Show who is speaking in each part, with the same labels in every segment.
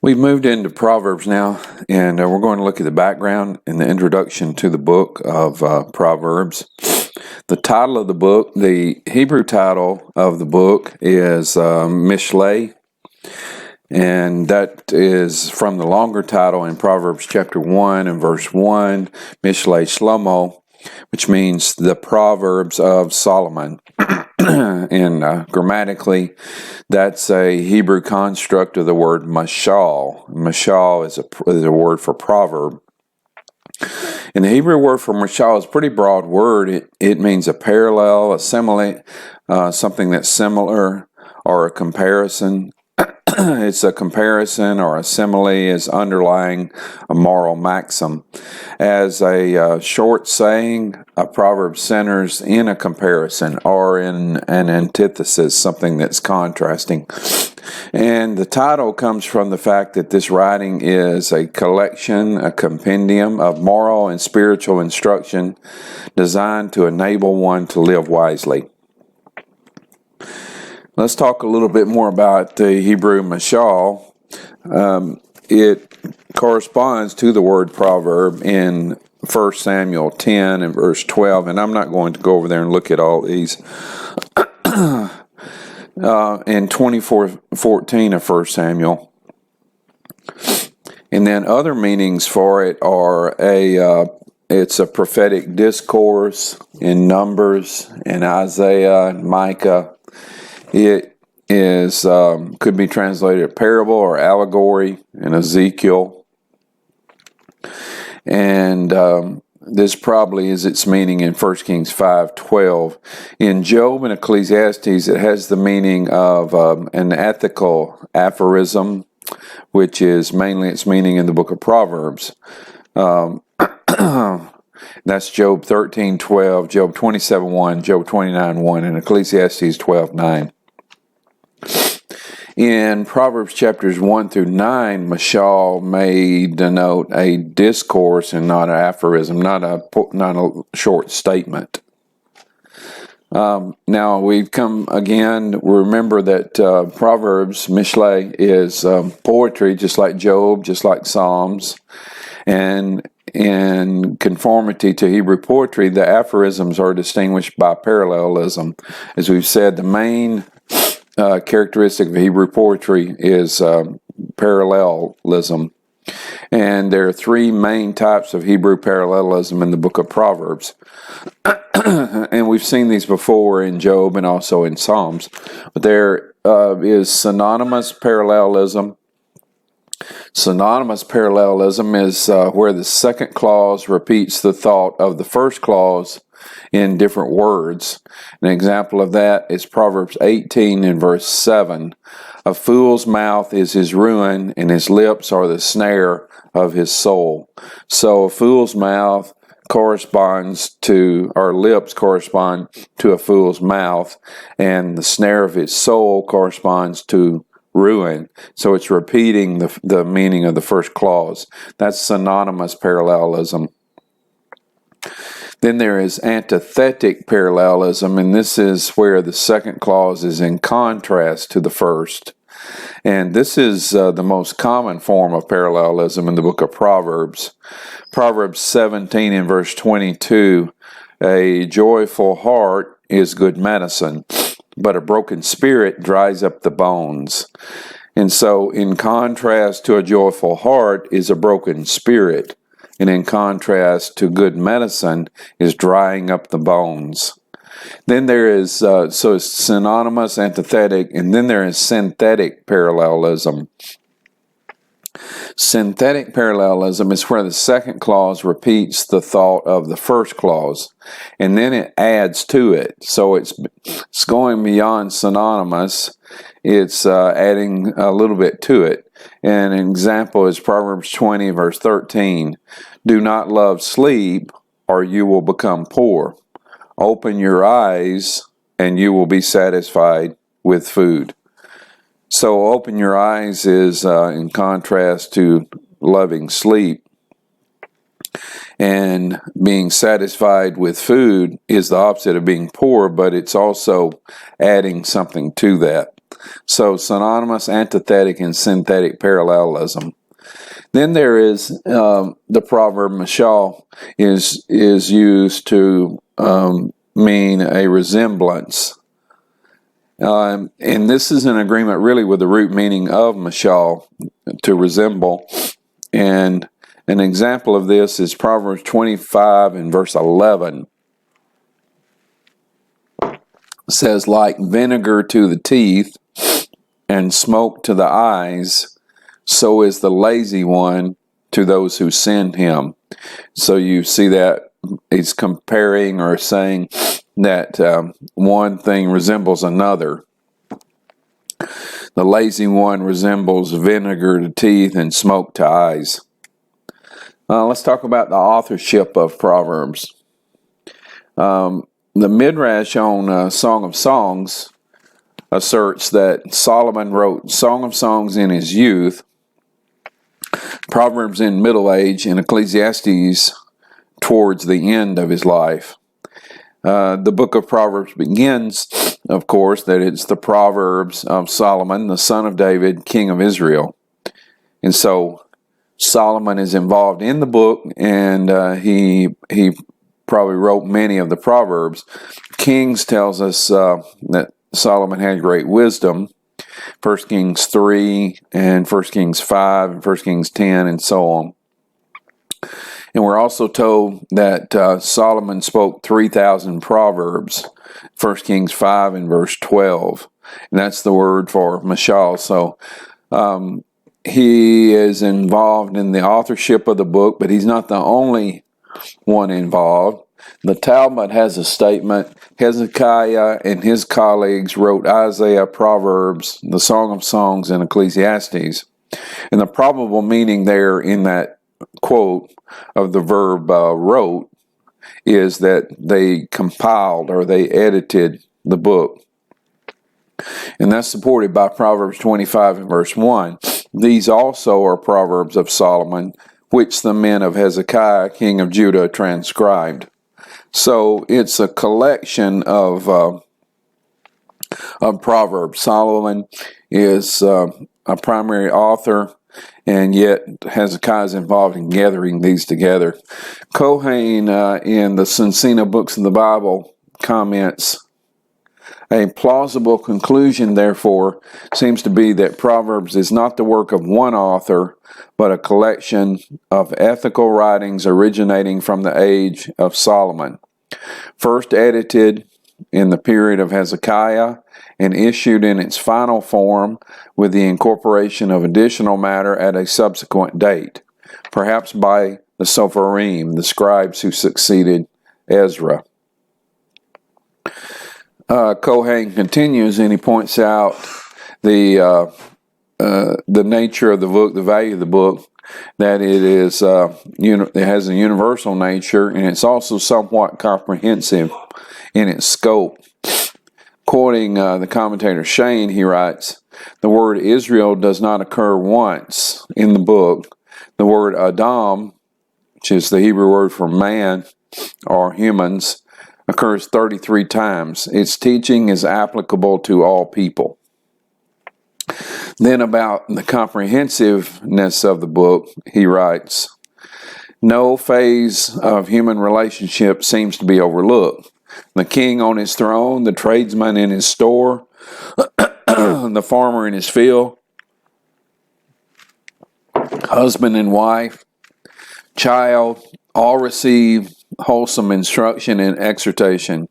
Speaker 1: We've moved into Proverbs now, and we're going to look at the background and the introduction to the book of Proverbs. The title of the book, the Hebrew title of the book is Mishlei, and that is from the longer title in Proverbs chapter 1 and verse 1, Mishlei Shlomo, which means the Proverbs of Solomon. And grammatically, that's a Hebrew construct of the word mashal. Mashal is a word for proverb. And the Hebrew word for mashal is a pretty broad word. It means a parallel, a simile, something that's similar, or a comparison. It's a comparison or a simile is underlying a moral maxim. As a short saying, a proverb centers in a comparison or in an antithesis, something that's contrasting. And the title comes from the fact that this writing is a collection, a compendium of moral and spiritual instruction designed to enable one to live wisely. Let's talk a little bit more about the Hebrew mashal. It corresponds to the word proverb in 1 Samuel 10 and verse 12, and I'm not going to go over there and look at all these. In 24:14 of 1 Samuel. And then other meanings for it are it's a prophetic discourse in Numbers, in Isaiah, and Micah. It is could be translated a parable or allegory in Ezekiel. And this probably is its meaning in 1 Kings 5:12. In Job and Ecclesiastes, it has the meaning of an ethical aphorism, which is mainly its meaning in the book of Proverbs. That's Job 13:12, Job 27:1, Job 29:1, and Ecclesiastes 12:9. In Proverbs chapters 1 through 9, mashal may denote a discourse and not an aphorism, not a short statement. Now we've come again. Remember that Proverbs, Mishlei, is poetry, just like Job, just like Psalms, and in conformity to Hebrew poetry, the aphorisms are distinguished by parallelism. As we've said, the main characteristic of Hebrew poetry is parallelism. And there are three main types of Hebrew parallelism in the book of Proverbs. And we've seen these before in Job and also in Psalms. But there is synonymous parallelism. Synonymous parallelism is where the second clause repeats the thought of the first clause in different words. An example of that is Proverbs 18 and verse 7. A fool's mouth is his ruin, and his lips are the snare of his soul. So a fool's mouth corresponds to, or lips correspond to a fool's mouth, and the snare of his soul corresponds to ruin. So it's repeating the meaning of the first clause. That's synonymous parallelism. Then there is antithetic parallelism, and this is where the second clause is in contrast to the first. And this is the most common form of parallelism in the book of Proverbs. Proverbs 17 and verse 22, a joyful heart is good medicine, but a broken spirit dries up the bones. And so in contrast to a joyful heart is a broken spirit. And in contrast to good medicine is drying up the bones. Then there is, so it's synonymous, antithetic, and then there is synthetic parallelism. Synthetic parallelism is where the second clause repeats the thought of the first clause, and then it adds to it. So it's going beyond synonymous. It's adding a little bit to it. And an example is Proverbs 20, verse 13. Do not love sleep, or you will become poor. Open your eyes, and you will be satisfied with food. So open your eyes is in contrast to loving sleep. And being satisfied with food is the opposite of being poor, but it's also adding something to that. So synonymous, antithetic, and synthetic parallelism. Then there is the proverb mashal is used to mean a resemblance. And this is in agreement really with the root meaning of mashal, to resemble. And an example of this is Proverbs 25 and verse 11. It says, like vinegar to the teeth and smoke to the eyes, so is the lazy one to those who send him. So you see that he's comparing or saying that one thing resembles another. The lazy one resembles vinegar to teeth and smoke to eyes. Let's talk about the authorship of Proverbs. The Midrash on Song of Songs asserts that Solomon wrote Song of Songs in his youth, Proverbs in middle age, and Ecclesiastes towards the end of his life. The book of Proverbs begins, of course, that it's the Proverbs of Solomon, the son of David, king of Israel. And so Solomon is involved in the book, and he probably wrote many of the Proverbs. Kings tells us that Solomon had great wisdom. 1 Kings 3 and 1 Kings 5 and 1 Kings 10 and so on. And we're also told that Solomon spoke 3,000 proverbs, 1 Kings 5 and verse 12. And that's the word for mashal. So he is involved in the authorship of the book, but he's not the only one involved. The Talmud has a statement. Hezekiah and his colleagues wrote Isaiah, Proverbs, the Song of Songs, and Ecclesiastes. And the probable meaning there in that quote of the verb wrote is that they compiled or they edited the book. And that's supported by Proverbs 25 and verse 1. These also are Proverbs of Solomon, which the men of Hezekiah, king of Judah, transcribed. So it's a collection of Proverbs. Solomon is a primary author, and yet Hezekiah is involved in gathering these together. Kohen in the Sunsina Books of the Bible comments, a plausible conclusion, therefore, seems to be that Proverbs is not the work of one author, but a collection of ethical writings originating from the age of Solomon. First edited in the period of Hezekiah and issued in its final form with the incorporation of additional matter at a subsequent date, perhaps by the Sopharim, the scribes who succeeded Ezra. Kohen continues and he points out the nature of the book, the value of the book, that it is it has a universal nature, and it's also somewhat comprehensive in its scope. Quoting the commentator Shane, he writes, the word Israel does not occur once in the book. The word Adam, which is the Hebrew word for man or humans, occurs 33 times. Its teaching is applicable to all people. Then about the comprehensiveness of the book, he writes, no phase of human relationship seems to be overlooked. The king on his throne, the tradesman in his store, the farmer in his field, husband and wife, child, all receive wholesome instruction and exhortation.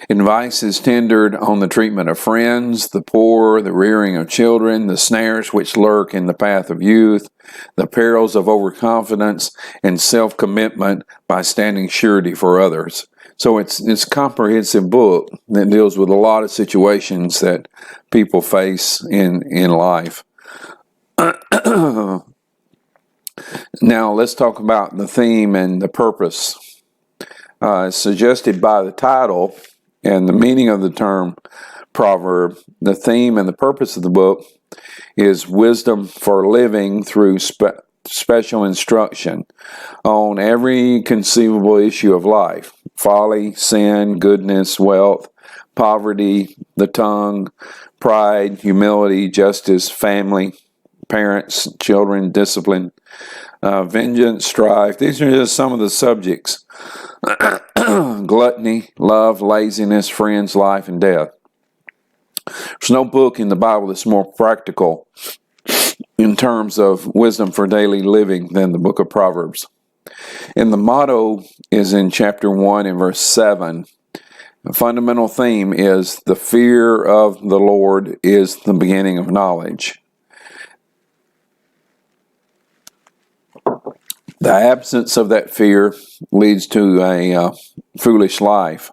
Speaker 1: Advice is tendered on the treatment of friends, the poor, the rearing of children, the snares which lurk in the path of youth, the perils of overconfidence, and self-commitment by standing surety for others. So it's a comprehensive book that deals with a lot of situations that people face in life. Now let's talk about the theme and the purpose. Suggested by the title and the meaning of the term proverb, the theme and the purpose of the book is wisdom for living through special instruction on every conceivable issue of life: folly, sin, goodness, wealth, poverty, the tongue, pride, humility, justice, family, parents, children, discipline, vengeance, strife. These are just some of the subjects. Gluttony, love, laziness, friends, life, and death. There's no book in the Bible that's more practical in terms of wisdom for daily living than the book of Proverbs. And the motto is in chapter 1 and verse 7. The fundamental theme is the fear of the Lord is the beginning of knowledge. The absence of that fear leads to a foolish life.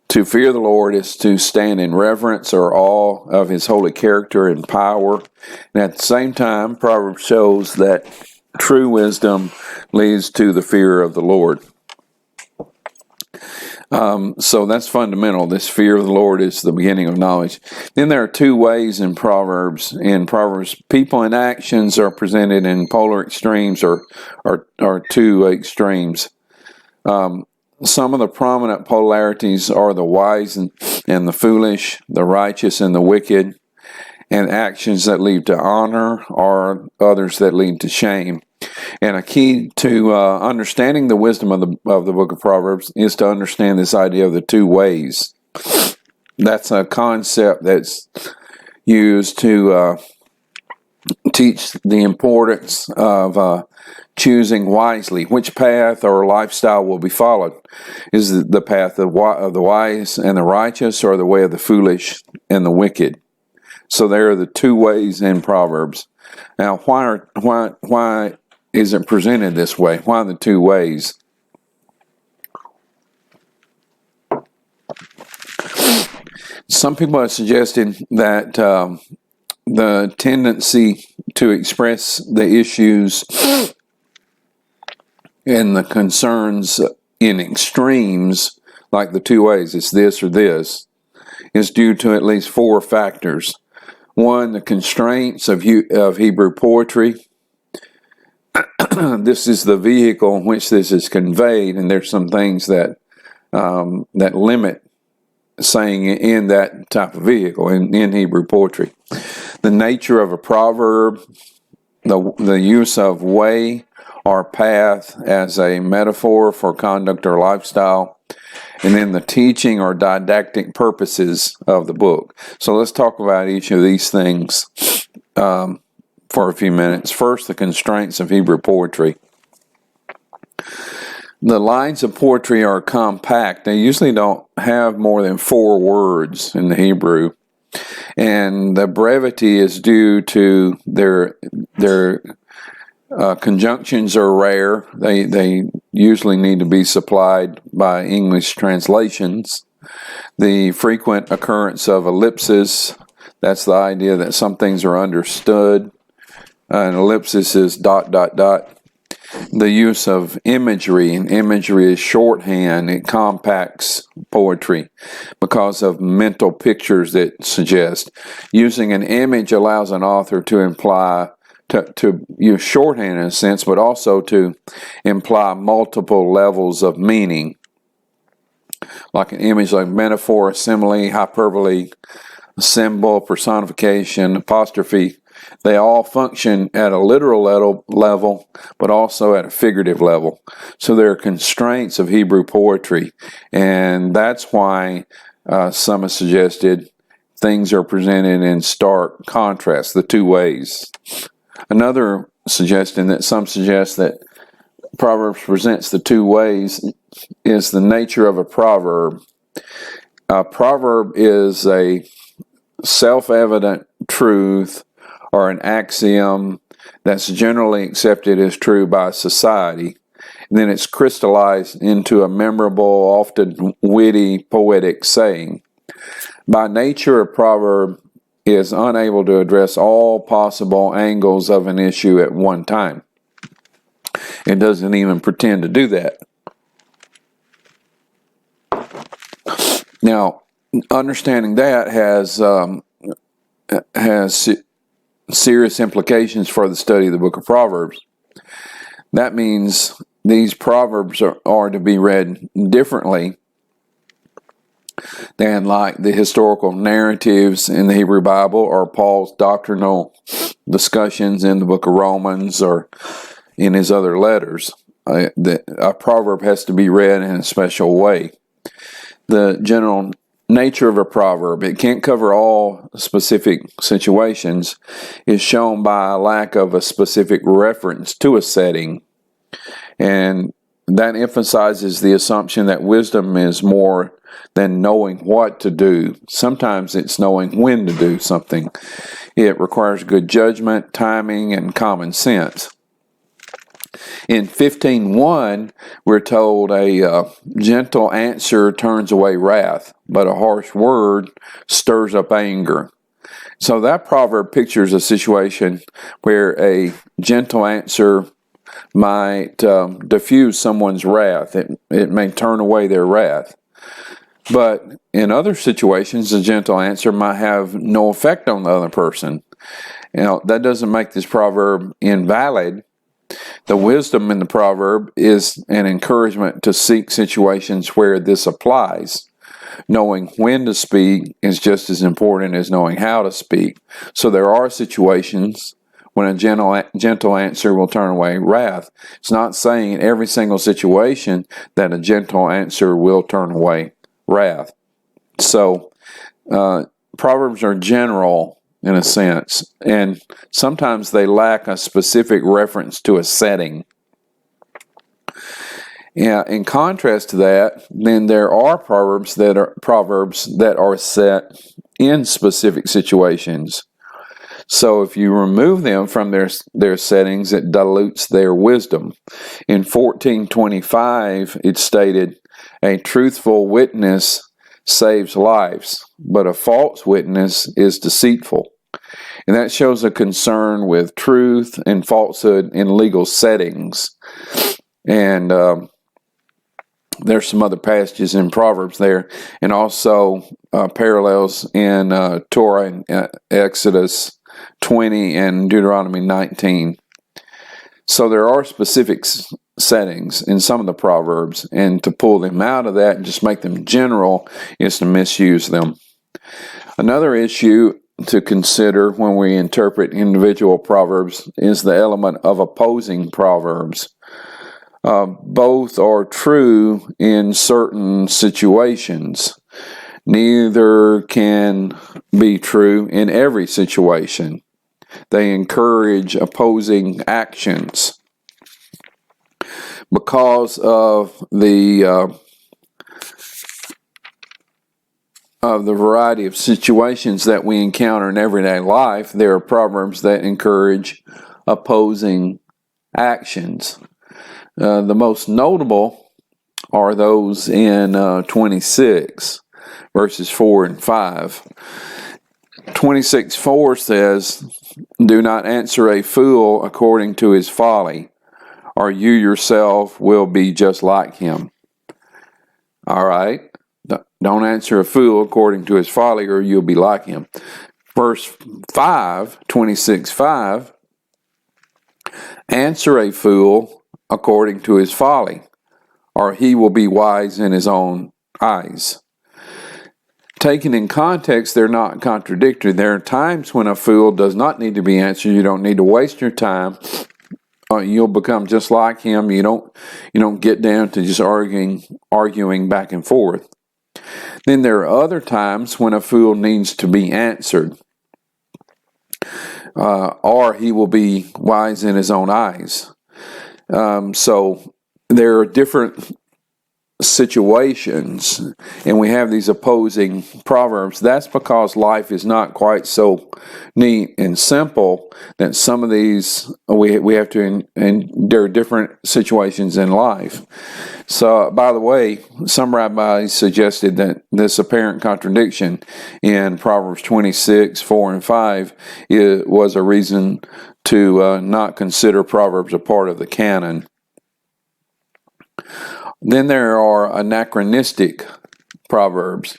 Speaker 1: To fear the Lord is to stand in reverence or awe of His holy character and power. And at the same time, Proverbs shows that true wisdom leads to the fear of the Lord. So that's fundamental. This fear of the Lord is the beginning of knowledge. Then there are two ways in Proverbs. In Proverbs, people and actions are presented in polar extremes or two extremes. Some of the prominent polarities are the wise and the foolish, the righteous and the wicked, and actions that lead to honor or others that lead to shame. And a key to understanding the wisdom of the book of Proverbs is to understand this idea of the two ways. That's a concept that's used to teach the importance of choosing wisely. Which path or lifestyle will be followed? Is it the path of the wise and the righteous, or the way of the foolish and the wicked? So there are the two ways in Proverbs. Now, why is it presented this way? Why the two ways? Some people are suggesting that the tendency to express the issues and the concerns in extremes, like the two ways, it's this or this, is due to at least four factors. One, the constraints of Hebrew poetry. This is the vehicle in which this is conveyed, and there's some things that limit saying in that type of vehicle in Hebrew poetry. The nature of a proverb, the use of way or path as a metaphor for conduct or lifestyle, and then the teaching or didactic purposes of the book. So let's talk about each of these things for a few minutes. First, the constraints of Hebrew poetry. The lines of poetry are compact. They usually don't have more than 4 words in the Hebrew. And the brevity is due to their conjunctions are rare. They usually need to be supplied by English translations. The frequent occurrence of ellipses, that's the idea that some things are understood. An ellipsis is ... The use of imagery, and imagery is shorthand. It compacts poetry because of mental pictures that suggest. Using an image allows an author to imply, to use shorthand in a sense, but also to imply multiple levels of meaning. Like an image, like metaphor, simile, hyperbole, symbol, personification, apostrophe. They all function at a literal level, but also at a figurative level. So there are constraints of Hebrew poetry, and that's why some have suggested things are presented in stark contrast, the two ways. Another suggestion that some suggest that Proverbs presents the two ways is the nature of a proverb. A proverb is a self-evident truth or an axiom that's generally accepted as true by society. And then it's crystallized into a memorable, often witty, poetic saying. By nature, a proverb is unable to address all possible angles of an issue at one time. It doesn't even pretend to do that. Now, understanding that has serious implications for the study of the book of Proverbs. That means these proverbs are to be read differently than like the historical narratives in the Hebrew Bible or Paul's doctrinal discussions in the book of Romans or in his other letters. A proverb has to be read in a special way. The general nature of a proverb, it can't cover all specific situations, is shown by a lack of a specific reference to a setting. And that emphasizes the assumption that wisdom is more than knowing what to do. Sometimes it's knowing when to do something. It requires good judgment, timing, and common sense. In 15:1, we're told a gentle answer turns away wrath, but a harsh word stirs up anger. So that proverb pictures a situation where a gentle answer might diffuse someone's wrath. It may turn away their wrath. But in other situations, a gentle answer might have no effect on the other person. That doesn't make this proverb invalid. The wisdom in the proverb is an encouragement to seek situations where this applies. Knowing when to speak is just as important as knowing how to speak. So there are situations when a gentle answer will turn away wrath. It's not saying in every single situation that a gentle answer will turn away wrath. So Proverbs are general in a sense, and sometimes they lack a specific reference to a setting. Yeah, in contrast to that, then there are proverbs that are set in specific situations. So if you remove them from their settings, it dilutes their wisdom. In 14:25, it stated, "A truthful witness saves lives, but a false witness is deceitful." And that shows a concern with truth and falsehood in legal settings. And there's some other passages in Proverbs there, and also parallels in Torah and Exodus 20 and Deuteronomy 19. So there are specific settings in some of the Proverbs, and to pull them out of that and just make them general is to misuse them. Another issue to consider when we interpret individual proverbs is the element of opposing proverbs. Both are true in certain situations. Neither can be true in every situation. They encourage opposing actions. Because of the variety of situations that we encounter in everyday life, there are proverbs that encourage opposing actions. The most notable are those in 26, verses 4 and 5. 26:4 says, "Do not answer a fool according to his folly, or you yourself will be just like him." All right. Don't answer a fool according to his folly, or you'll be like him. Verse 5, 26:5, "Answer a fool according to his folly, or he will be wise in his own eyes." Taken in context, they're not contradictory. There are times when a fool does not need to be answered. You don't need to waste your time. You'll become just like him. You don't get down to just arguing back and forth. Then there are other times when a fool needs to be answered, or he will be wise in his own eyes. So there are different situations, and we have these opposing proverbs. That's because life is not quite so neat and simple that some of these we have to, and there are different situations in life. So, by the way, some rabbis suggested that this apparent contradiction in Proverbs 26, 4 and 5 was a reason to not consider Proverbs a part of the canon. Then there are anachronistic proverbs.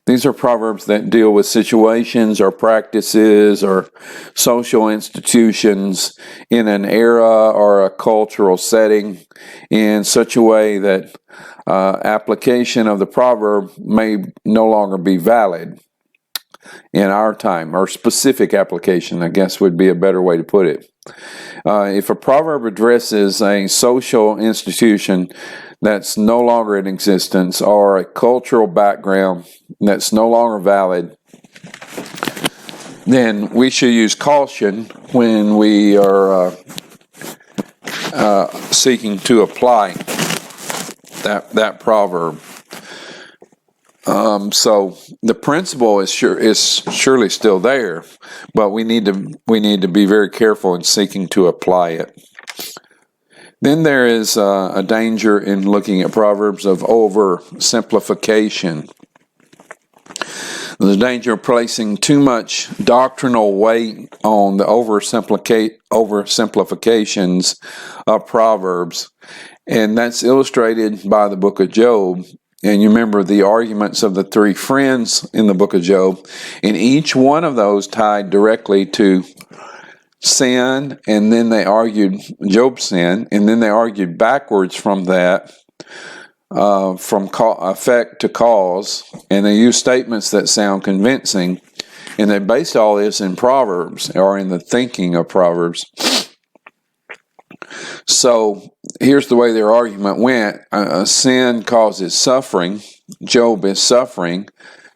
Speaker 1: These are proverbs that deal with situations or practices or social institutions in an era or a cultural setting in such a way that application of the proverb may no longer be valid in our time, or specific application, I guess would be a better way to put it. If a proverb addresses a social institution that's no longer in existence or a cultural background that's no longer valid, then we should use caution when we are seeking to apply that proverb. So the principle is surely still there, but we need to be very careful in seeking to apply it. Then there is a danger in looking at proverbs of oversimplification. There's a danger of placing too much doctrinal weight on the oversimplifications of proverbs, and that's illustrated by the book of Job. And you remember the arguments of the three friends in the book of Job, and each one of those tied directly to sin, and then they argued Job's sin, and then they argued backwards from that, from effect to cause, and they used statements that sound convincing, and they based all this in Proverbs, or in the thinking of Proverbs. So here's the way their argument went. Sin causes suffering. Job is suffering.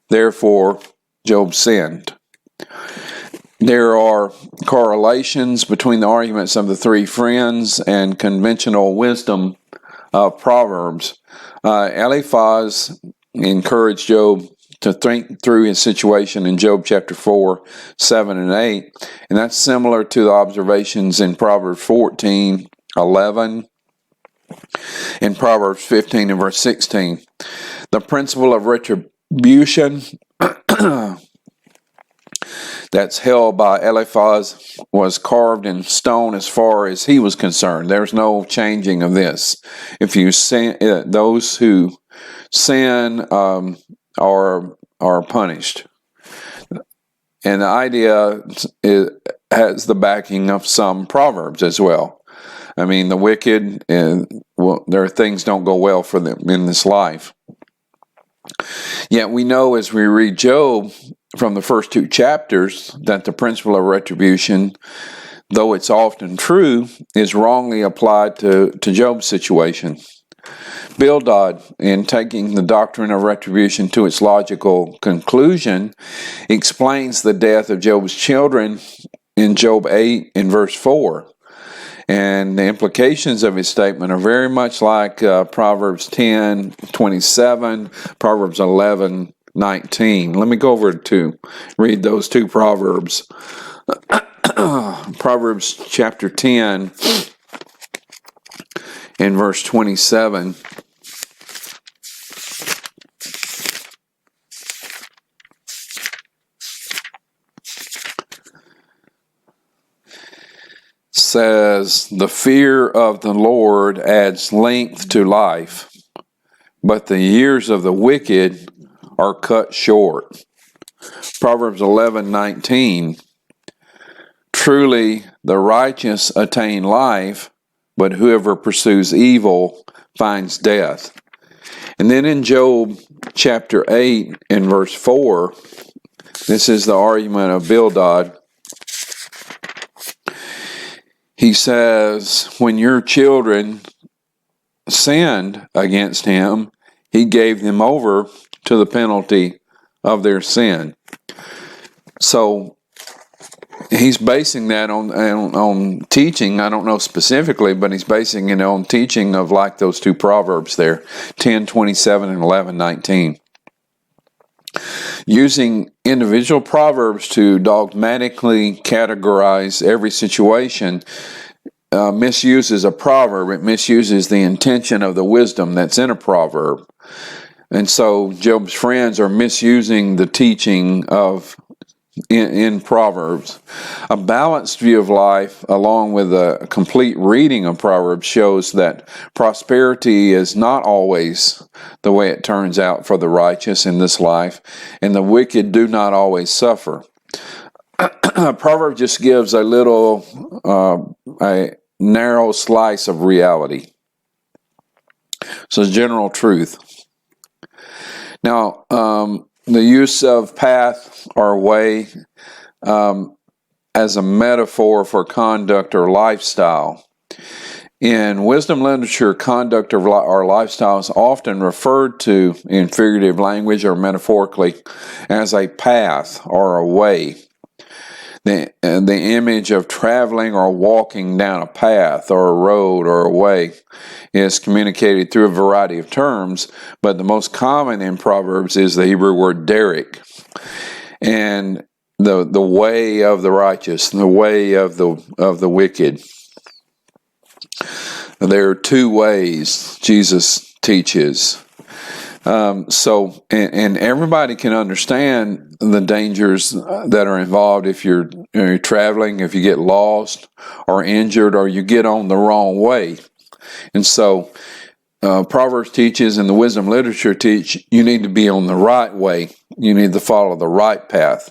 Speaker 1: Therefore, Job sinned. There are correlations between the arguments of the three friends and conventional wisdom of Proverbs. Eliphaz encouraged Job to think through his situation in Job chapter 4, 7, and 8. And that's similar to the observations in Proverbs 14, 11, and Proverbs 15 and verse 16. The principle of retribution that's held by Eliphaz was carved in stone as far as he was concerned. There's no changing of this. If you sin, those who sin are punished. And the idea has the backing of some proverbs as well. I mean, the wicked, their things don't go well for them in this life. Yet we know as we read Job from the first two chapters that the principle of retribution, though it's often true, is wrongly applied to Job's situation. Bildad, in taking the doctrine of retribution to its logical conclusion, explains the death of Job's children in Job 8 in verse 4. And the implications of his statement are very much like Proverbs 10:27, Proverbs 11:19. Let me go over to read those two proverbs. Proverbs chapter 10 in verse 27. Says, the fear of the Lord adds length to life, but the years of the wicked are cut short. Proverbs 11:19. Truly the righteous attain life, but whoever pursues evil finds death. And then in Job chapter 8 in verse 4, this is the argument of Bildad. He says, when your children sinned against him, he gave them over to the penalty of their sin. So he's basing that on teaching. I don't know specifically, but he's basing it on teaching of like those two proverbs there, 10:27 and 11:19. Using individual proverbs to dogmatically categorize every situation misuses a proverb. It misuses the intention of the wisdom that's in a proverb. And so Job's friends are misusing the teaching of in Proverbs. A balanced view of life, along with a complete reading of Proverbs, shows that prosperity is not always the way it turns out for the righteous in this life, and the wicked do not always suffer. Proverbs just gives a narrow slice of reality. So it's general truth. Now, the use of path or way as a metaphor for conduct or lifestyle. In wisdom literature, conduct or lifestyle is often referred to in figurative language or metaphorically as a path or a way. The image of traveling or walking down a path or a road or a way is communicated through a variety of terms, but the most common in Proverbs is the Hebrew word derek, and the way of the righteous, the way of the wicked. There are two ways Jesus teaches. So everybody can understand the dangers that are involved if you're traveling, if you get lost or injured or you get on the wrong way. And so Proverbs teaches and the wisdom literature teach you need to be on the right way. You need to follow the right path.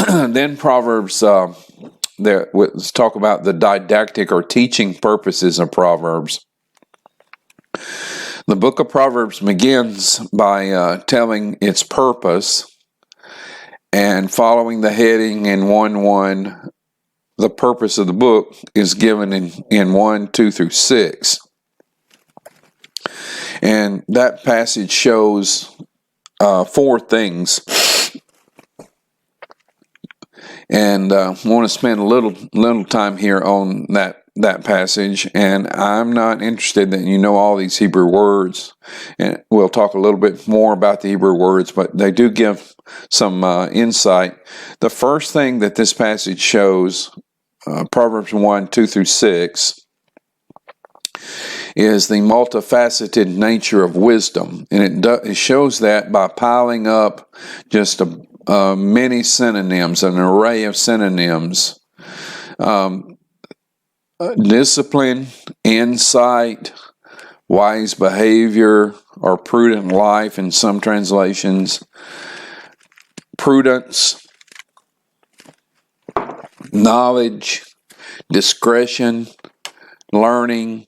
Speaker 1: Then Proverbs, let's talk about the didactic or teaching purposes of Proverbs. The book of Proverbs begins by telling its purpose, and following the heading in 1:1, the purpose of the book is given in 1, 2 through 6. And that passage shows 4 things. And I want to spend a little time here on that passage, and I'm not interested that you know all these Hebrew words, and we'll talk a little bit more about the Hebrew words, but they do give some insight. The first thing that this passage shows, Proverbs 1, 2 through 6, is the multifaceted nature of wisdom, and it shows that by piling up just many synonyms, an array of synonyms. Discipline, insight, wise behavior, or prudent life in some translations, prudence, knowledge, discretion, learning,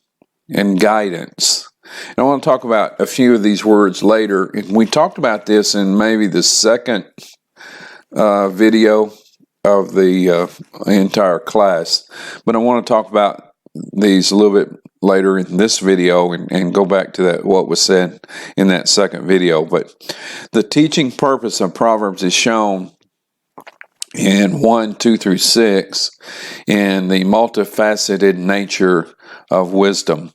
Speaker 1: and guidance. And I want to talk about a few of these words later. And we talked about this in maybe the second video of the entire class, but I want to talk about these a little bit later in this video and go back to what was said in that second video. But the teaching purpose of Proverbs is shown in 1, 2 through 6 in the multifaceted nature of wisdom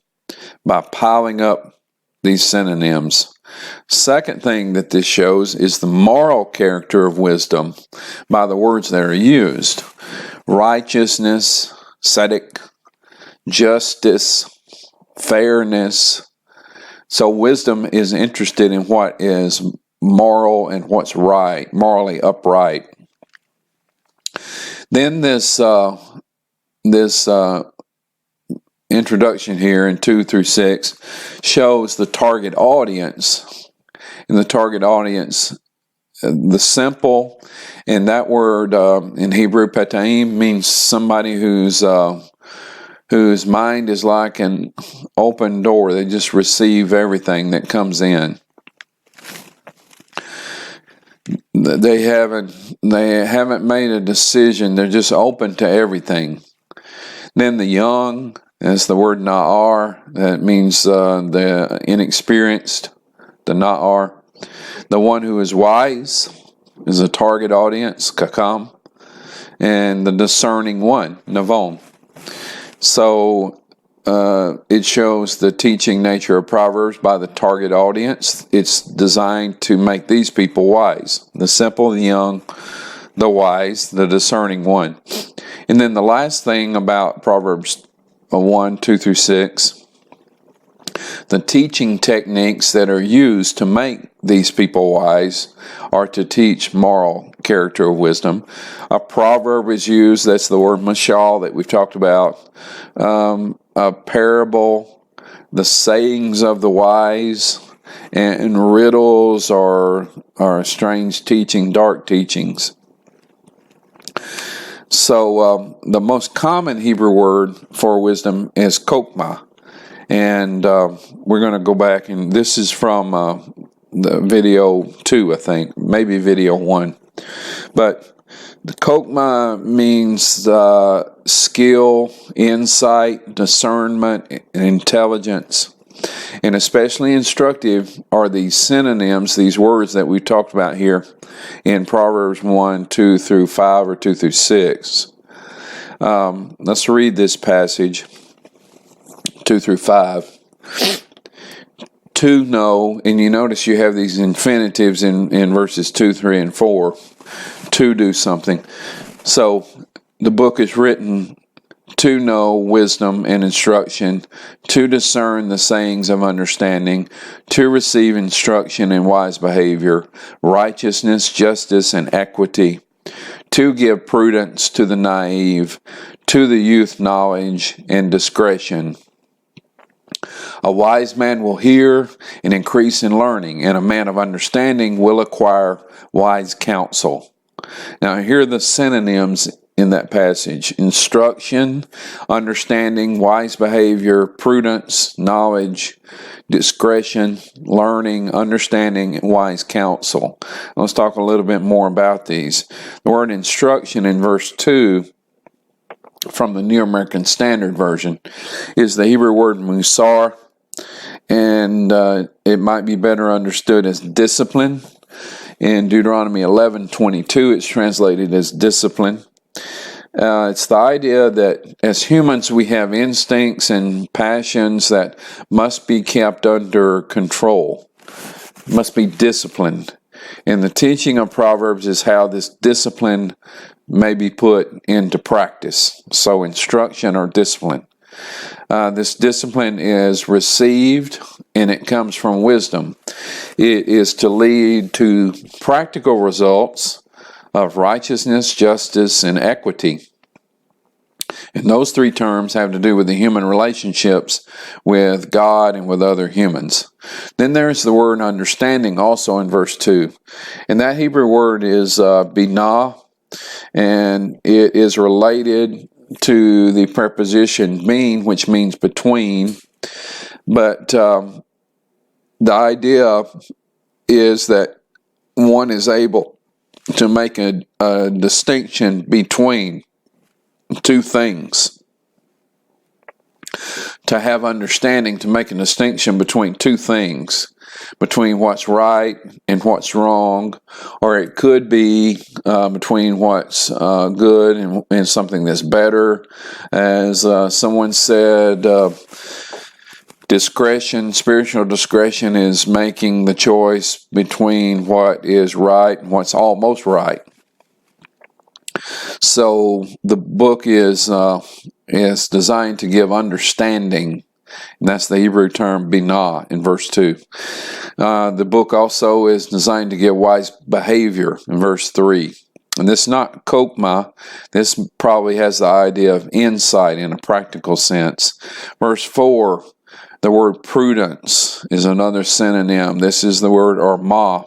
Speaker 1: by piling up these synonyms. Second thing that this shows is the moral character of wisdom by the words that are used. Righteousness, tzedek, justice, fairness. So wisdom is interested in what is moral and what's right, morally upright. Then this introduction here in 2 through 6 shows the target audience. And the target audience, the simple, and that word in Hebrew, petaim, means somebody whose mind is like an open door. They just receive everything that comes in. They haven't made a decision. They're just open to everything. Then the young, that's the word na'ar. That means the inexperienced, the na'ar. The one who is wise is a target audience, kakam. And the discerning one, navon. So it shows the teaching nature of Proverbs by the target audience. It's designed to make these people wise. The simple, the young, the wise, the discerning one. And then the last thing about Proverbs 1, 2 through 6, the teaching techniques that are used to make these people wise are to teach moral character of wisdom. A proverb is used, that's the word mashal that we've talked about. A parable, the sayings of the wise, and riddles are strange teaching, dark teachings. So the most common Hebrew word for wisdom is kokmah. And we're going to go back, and this is from the video 2, I think, maybe video 1. But the kokmah means skill, insight, discernment, and intelligence. And especially instructive are these synonyms, these words that we've talked about here in Proverbs 1, 2 through 5, or 2 through 6. Let's read this passage, 2 through 5. To know, and you notice you have these infinitives in verses 2, 3, and 4. To do something. So the book is written to know wisdom and instruction, to discern the sayings of understanding, to receive instruction in wise behavior, righteousness, justice, and equity, to give prudence to the naive, to the youth knowledge and discretion. A wise man will hear and increase in learning, and a man of understanding will acquire wise counsel. Now, here are the synonyms in that passage: instruction, understanding, wise behavior, prudence, knowledge, discretion, learning, understanding, and wise counsel. Let's talk a little bit more about these. The word instruction in verse 2 from the New American Standard Version is the Hebrew word musar, and it might be better understood as discipline. In Deuteronomy 11:22, it's translated as discipline. It's the idea that as humans we have instincts and passions that must be kept under control, must be disciplined. And the teaching of Proverbs is how this discipline may be put into practice. So instruction or discipline. This discipline is received, and it comes from wisdom. It is to lead to practical results of righteousness, justice, and equity. And those three terms have to do with the human relationships with God and with other humans. Then there's the word understanding also in verse 2. And that Hebrew word is binah, and it is related to the preposition mean, which means between. But the idea is that one is able to make a distinction between two things. To have understanding, to make a distinction between two things, between what's right and what's wrong, or it could be between what's good and something that's better. As someone said, discretion, spiritual discretion is making the choice between what is right and what's almost right. So the book is designed to give understanding, and that's the Hebrew term binah in verse 2. The book also is designed to give wise behavior in verse 3. And this is not kokmah. This probably has the idea of insight in a practical sense. Verse 4, the word prudence is another synonym. This is the word ormah.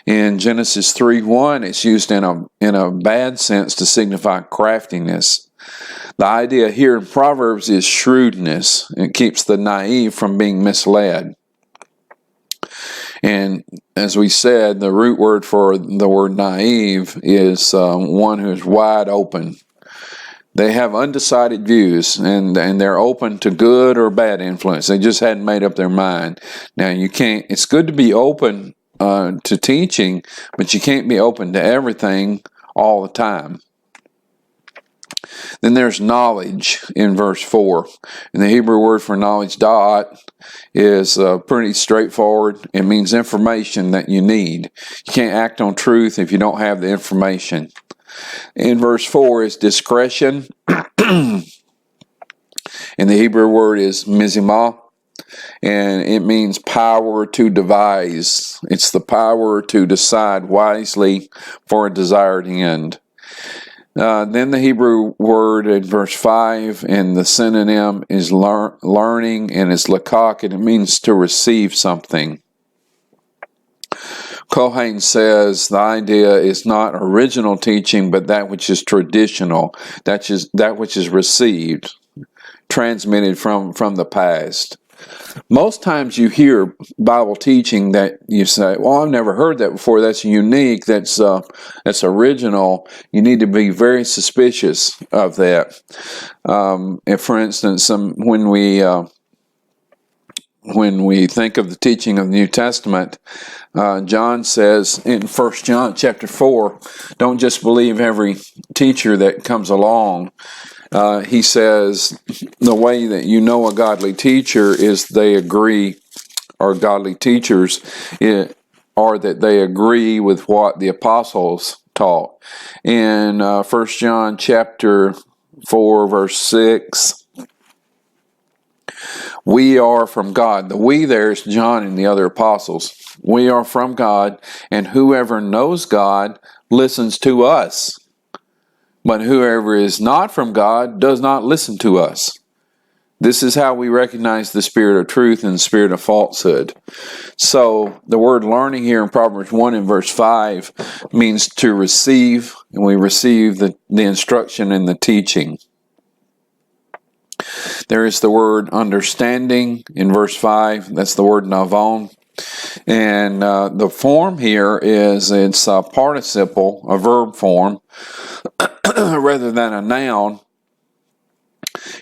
Speaker 1: In Genesis 3:1, it's used in a bad sense to signify craftiness. The idea here in Proverbs is shrewdness. It keeps the naive from being misled. And as we said, the root word for the word naive is one who is wide open. They have undecided views, and they're open to good or bad influence. They just hadn't made up their mind. Now, it's good to be open to teaching, but you can't be open to everything all the time. Then there's knowledge in verse 4. And the Hebrew word for knowledge, da'at, is pretty straightforward. It means information that you need. You can't act on truth if you don't have the information. In verse 4 is discretion. And the Hebrew word is mizimah. and it means power to devise. It's the power to decide wisely for a desired end. Then the Hebrew word in verse 5, and the synonym is learning, and it's lakak, and it means to receive something. Kohen says the idea is not original teaching, but that which is traditional, that which is received, transmitted from the past. Most times you hear Bible teaching that you say, well, I've never heard that before. That's unique. That's original. You need to be very suspicious of that. If, for instance, when we think of the teaching of the New Testament, John says in 1 John chapter 4, don't just believe every teacher that comes along. He says the way that you know a godly teacher is they agree, or godly teachers, or that they agree with what the apostles taught. In 1 John chapter 4 verse 6, we are from God. The we there is John and the other apostles. We are from God, and whoever knows God listens to us. But whoever is not from God does not listen to us. This is how we recognize the spirit of truth and the spirit of falsehood. So the word learning here in Proverbs 1 and verse 5 means to receive, and we receive the instruction and the teaching. There is the word understanding in verse 5. That's the word navon. And the form here is it's a participle, a verb form, rather than a noun.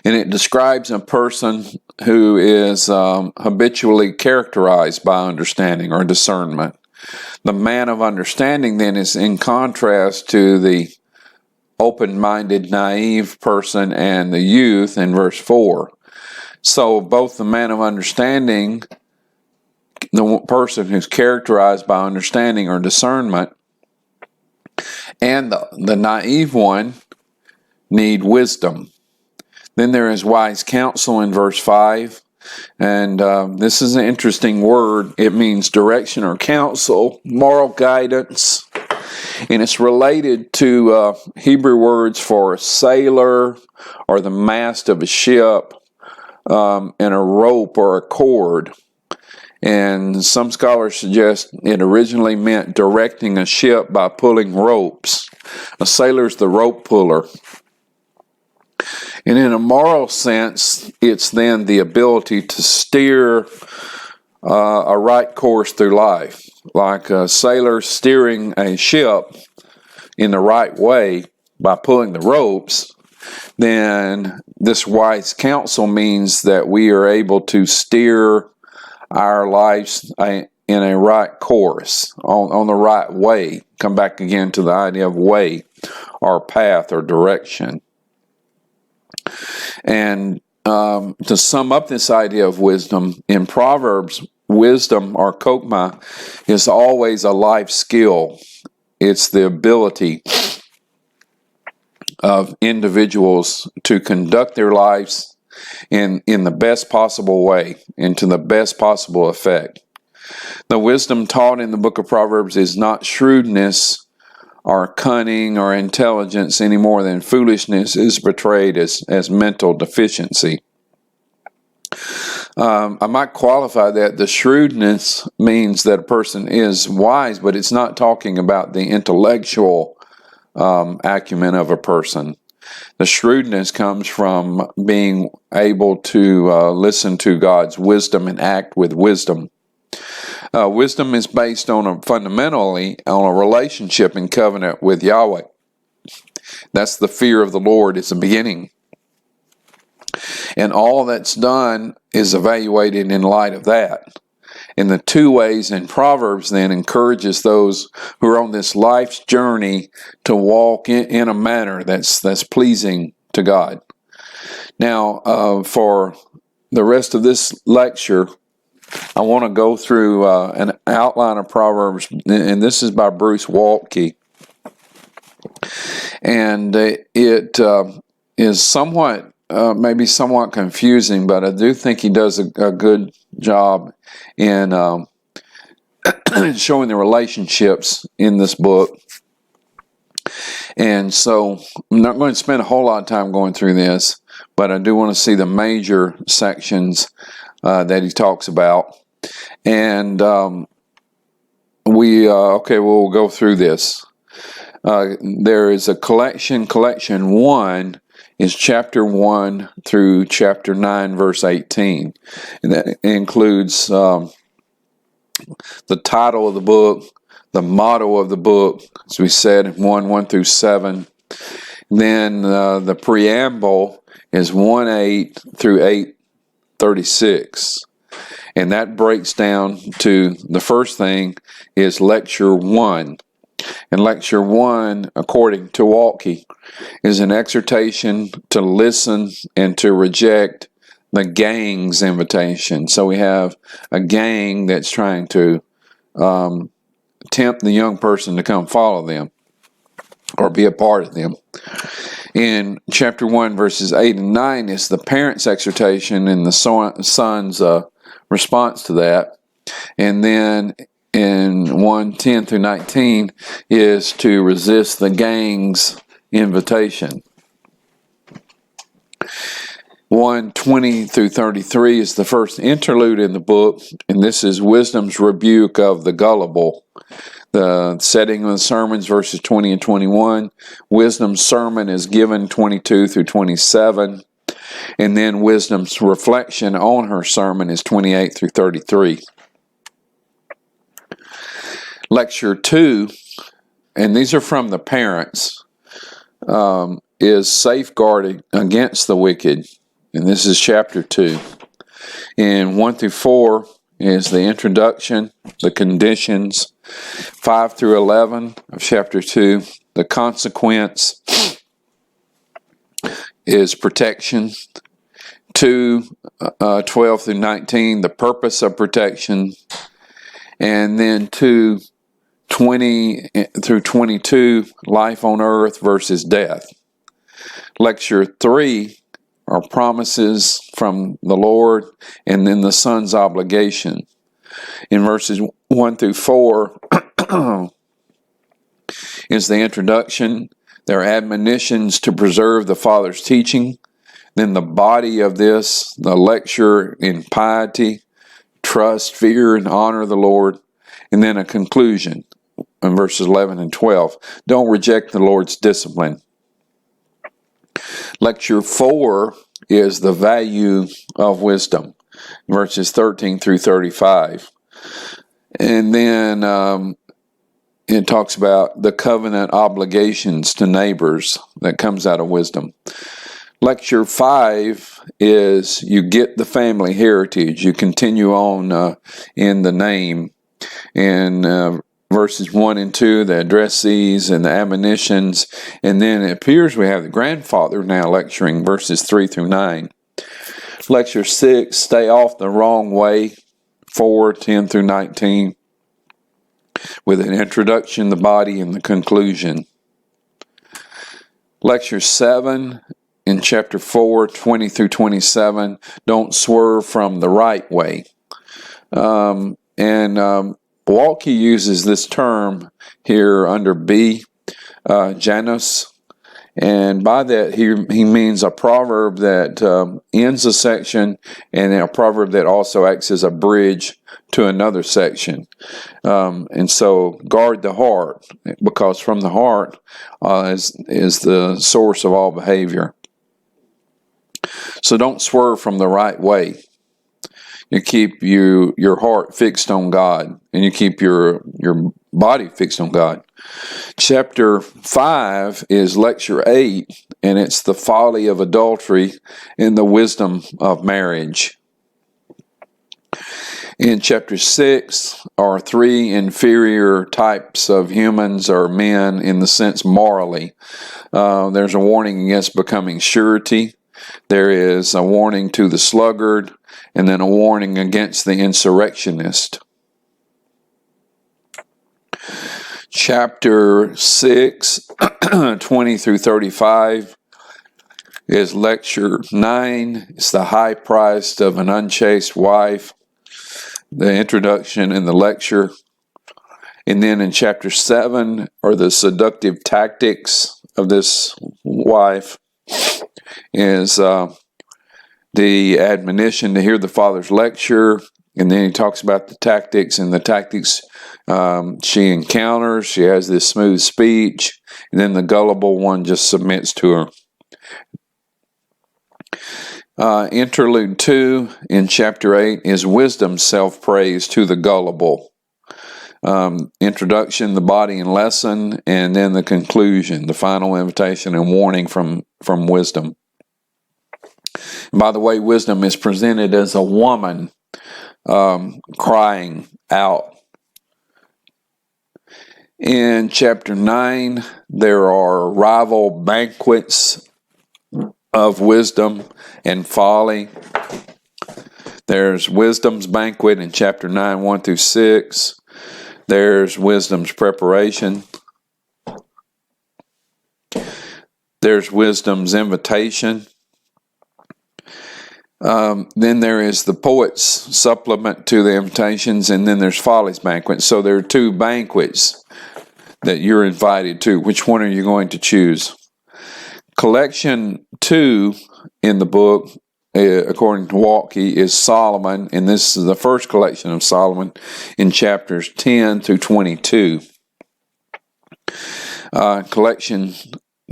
Speaker 1: And it describes a person who is habitually characterized by understanding or discernment. The man of understanding then is in contrast to the open-minded, naive person and the youth in verse 4. So both the man of understanding, the person who's characterized by understanding or discernment, and the naive one need wisdom. Then there is wise counsel in verse 5. And this is an interesting word. It means direction or counsel, moral guidance. And it's related to Hebrew words for sailor or the mast of a ship, and a rope or a cord. And some scholars suggest it originally meant directing a ship by pulling ropes. A sailor's the rope puller. And in a moral sense, it's then the ability to steer a right course through life. Like a sailor steering a ship in the right way by pulling the ropes, then this wise counsel means that we are able to steer our lives in a right course, on the right way. Come back again to the idea of way, or path, or direction. And to sum up this idea of wisdom, in Proverbs, wisdom, or kokma, is always a life skill. It's the ability of individuals to conduct their lives in the best possible way and to the best possible effect. The wisdom taught in the book of Proverbs is not shrewdness or cunning or intelligence any more than foolishness is portrayed as mental deficiency. I might qualify that the shrewdness means that a person is wise, but it's not talking about the intellectual acumen of a person. The shrewdness comes from being able to listen to God's wisdom and act with wisdom. Wisdom is based fundamentally on a relationship and covenant with Yahweh. That's the fear of the Lord. It's the beginning. And all that's done is evaluated in light of that. And the two ways in Proverbs then encourages those who are on this life's journey to walk in a manner that's pleasing to God. Now, for the rest of this lecture, I want to go through an outline of Proverbs, and this is by Bruce Waltke. And it is somewhat maybe somewhat confusing, but I do think he does a good job in showing the relationships in this book. And so I'm not going to spend a whole lot of time going through this, but I do want to see the major sections that he talks about. And we'll go through this. There is a collection. Collection 1 is chapter 1 through chapter 9, verse 18. And that includes the title of the book, the motto of the book, as we said, 1 through 7. Then the preamble is 1:8 through 8:36. And that breaks down to the first thing is lecture 1. And lecture 1, according to Walke, is an exhortation to listen and to reject the gang's invitation. So we have a gang that's trying to tempt the young person to come follow them or be a part of them. In chapter 1, verses 8 and 9 is the parents' exhortation and the son's response to that. And then in 1:10 through 19 is to resist the gang's invitation. 1:20 through 33 is the first interlude in the book, and this is wisdom's rebuke of the gullible. The setting of the sermons, verses 20 and 21. Wisdom's sermon is given 22 through 27. And then wisdom's reflection on her sermon is 28 through 33. Lecture 2, and these are from the parents, is safeguarding against the wicked. And this is chapter 2. And 1 through 4 is the introduction, the conditions. 5 through 11 of chapter 2, the consequence is protection. 2:12 through 19, the purpose of protection. And then 2:20 through 22, life on earth versus death. Lecture 3 are promises from the Lord, and then the Son's obligation. In verses 1 through 4 is the introduction. There are admonitions to preserve the Father's teaching. Then the body of this, the lecture in piety, trust, fear, and honor the Lord. And then a conclusion in verses 11 and 12. Don't reject the Lord's discipline. Lecture 4 is the value of wisdom, verses 13 through 35. And then it talks about the covenant obligations to neighbors that comes out of wisdom. Lecture 5 is you get the family heritage. You continue on in the name. And verses 1 and 2, the addressees and the admonitions. And then it appears we have the grandfather now lecturing, verses 3 through 9. Lecture 6, stay off the wrong way, 4:10 through 19, with an introduction, the body, and the conclusion. Lecture 7, in chapter 4, 20 through 27, don't swerve from the right way. Walke uses this term here under B, Janus, and by that he means a proverb that ends a section, and a proverb that also acts as a bridge to another section. And so guard the heart, because from the heart is the source of all behavior. So don't swerve from the right way. You keep your heart fixed on God, and you keep your body fixed on God. Chapter 5 is lecture 8, and it's the folly of adultery and the wisdom of marriage. In chapter 6 are 3 inferior types of humans or men in the sense morally. There's a warning against becoming surety. There is a warning to the sluggard, and then a warning against the insurrectionist. Chapter 6, 20 through 35, is lecture 9. It's the high price of an unchaste wife, the introduction and the lecture. And then in chapter 7 are the seductive tactics of this wife, is the admonition to hear the father's lecture. And then he talks about the tactics, and the tactics she encounters. She has this smooth speech, and then the gullible one just submits to her. Interlude 2 in chapter 8 is wisdom self-praise to the gullible. Introduction, the body and lesson, and then the conclusion, the final invitation and warning from wisdom. And by the way, wisdom is presented as a woman crying out. In chapter 9, there are rival banquets of wisdom and folly. There's wisdom's banquet in chapter 9, 1 through 6. There's wisdom's preparation. There's wisdom's invitation. Then there is the poet's supplement to the invitations, and then there's folly's banquet. So there are 2 banquets that you're invited to. Which one are you going to choose? Collection 2 in the book, according to Walke, is Solomon, and this is the first collection of Solomon in chapters 10 through 22. Collection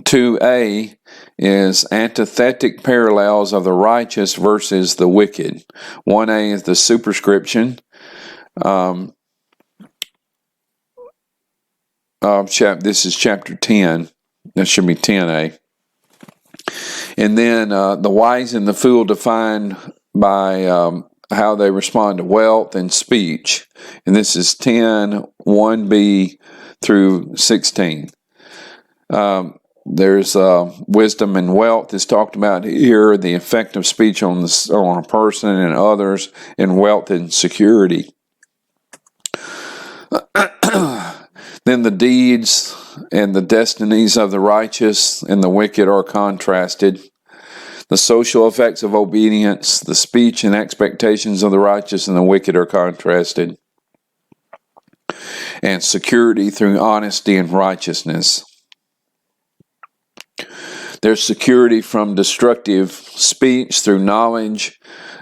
Speaker 1: 2a is antithetic parallels of the righteous versus the wicked. 1a is the superscription. This is chapter 10. That should be 10a. And then the wise and the fool defined by how they respond to wealth and speech. And this is 10, 1b through 16. There's wisdom and wealth is talked about here, the effect of speech on a person and others, and wealth and security. Then the deeds and the destinies of the righteous and the wicked are contrasted. The social effects of obedience, the speech and expectations of the righteous and the wicked are contrasted. And security through honesty and righteousness. There's security from destructive speech through knowledge,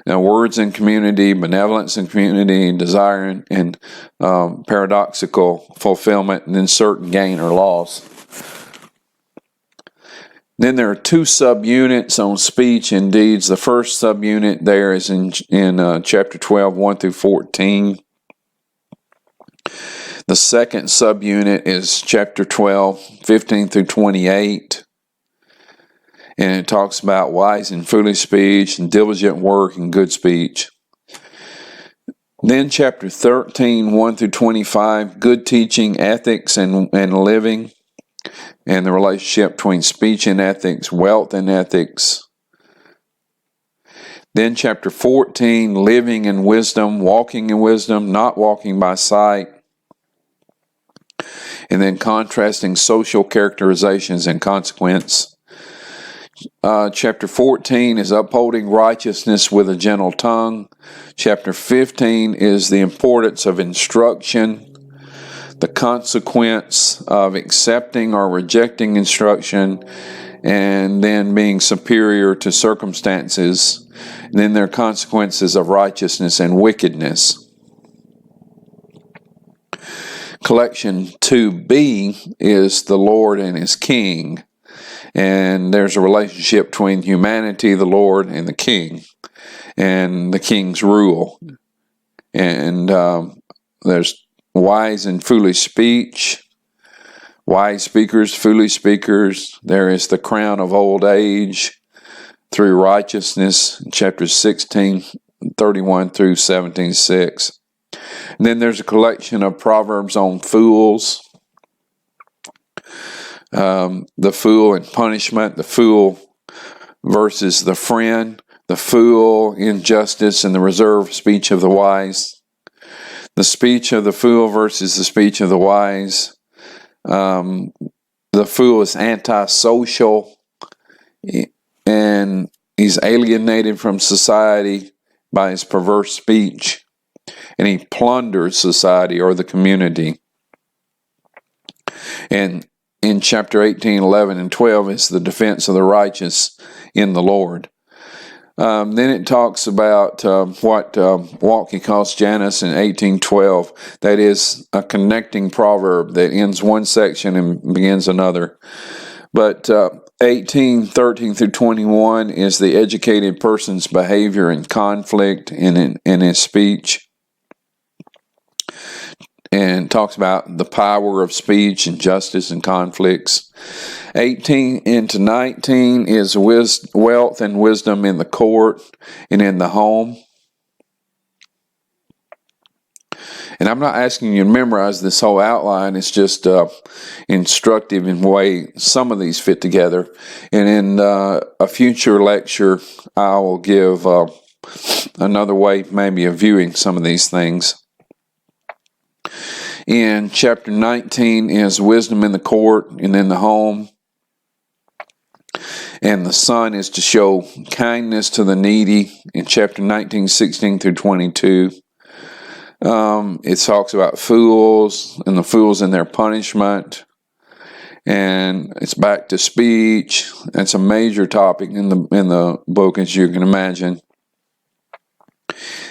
Speaker 1: words in community, benevolence in community, desire and paradoxical fulfillment, and then certain gain or loss. Then there are 2 subunits on speech and deeds. The first subunit there is in chapter 12, 1 through 14. The second subunit is chapter 12, 15 through 28. And it talks about wise and foolish speech and diligent work and good speech. Then chapter 13, 1 through 25, good teaching, ethics, and living, and the relationship between speech and ethics, wealth and ethics. Then chapter 14, living in wisdom, walking in wisdom, not walking by sight. And then contrasting social characterizations and consequence. Chapter 14 is upholding righteousness with a gentle tongue. Chapter 15 is the importance of instruction, the consequence of accepting or rejecting instruction, and then being superior to circumstances. And then there are consequences of righteousness and wickedness. Collection 2b is the Lord and His King. And there's a relationship between humanity, the Lord, and the King, and the King's rule. And there's wise and foolish speech, wise speakers, foolish speakers. There is the crown of old age through righteousness, chapters 16, 31 through 17:6. And then there's a collection of proverbs on fools. The fool and punishment, the fool versus the friend, the fool, injustice, and the reserved speech of the wise. The speech of the fool versus the speech of the wise. The fool is antisocial. and he's alienated from society by his perverse speech, and he plunders society or the community. And in chapter 18, 11, and 12 is the defense of the righteous in the Lord. Then it talks about what Waltke calls Janus in 1812. That is a connecting proverb that ends one section and begins another. But 18, 13 through 21 is the educated person's behavior in conflict and in his speech. And talks about the power of speech and justice and conflicts. 18 into 19 is wealth and wisdom in the court and in the home. And I'm not asking you to memorize this whole outline. It's just instructive in the way some of these fit together. And in a future lecture, I will give another way maybe of viewing some of these things. In chapter 19 is wisdom in the court and in the home. And the son is to show kindness to the needy in chapter 19, 16 through 22. It talks about fools and the fools and their punishment. And it's back to speech. It's a major topic in the book, as you can imagine.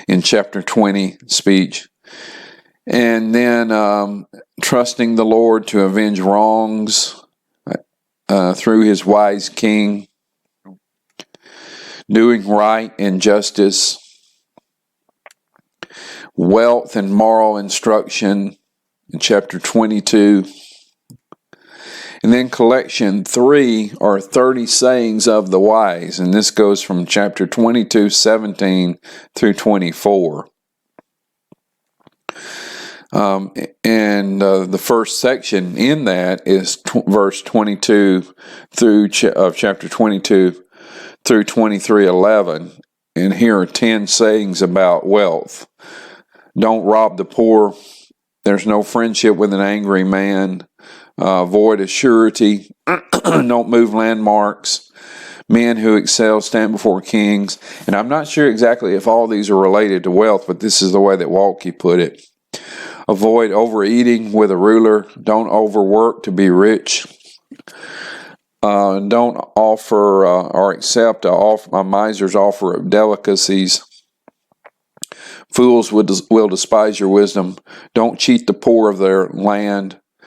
Speaker 1: In chapter 20, speech. And then trusting the Lord to avenge wrongs through his wise king. Doing right and justice. Wealth and moral instruction in chapter 22. And then collection 3 are 30 sayings of the wise. And this goes from chapter 22, 17 through 24. And the first section in that is verse 22 through of chapter 22 through 23:11. And here are 10 sayings about wealth. Don't rob the poor. There's no friendship with an angry man. Avoid a surety. Don't move landmarks. Men who excel stand before kings. And I'm not sure exactly if all these are related to wealth, but this is the way that Waltke put it. Avoid overeating with a ruler. Don't overwork to be rich. Don't offer or accept a miser's offer of delicacies. Fools will despise your wisdom. Don't cheat the poor of their land.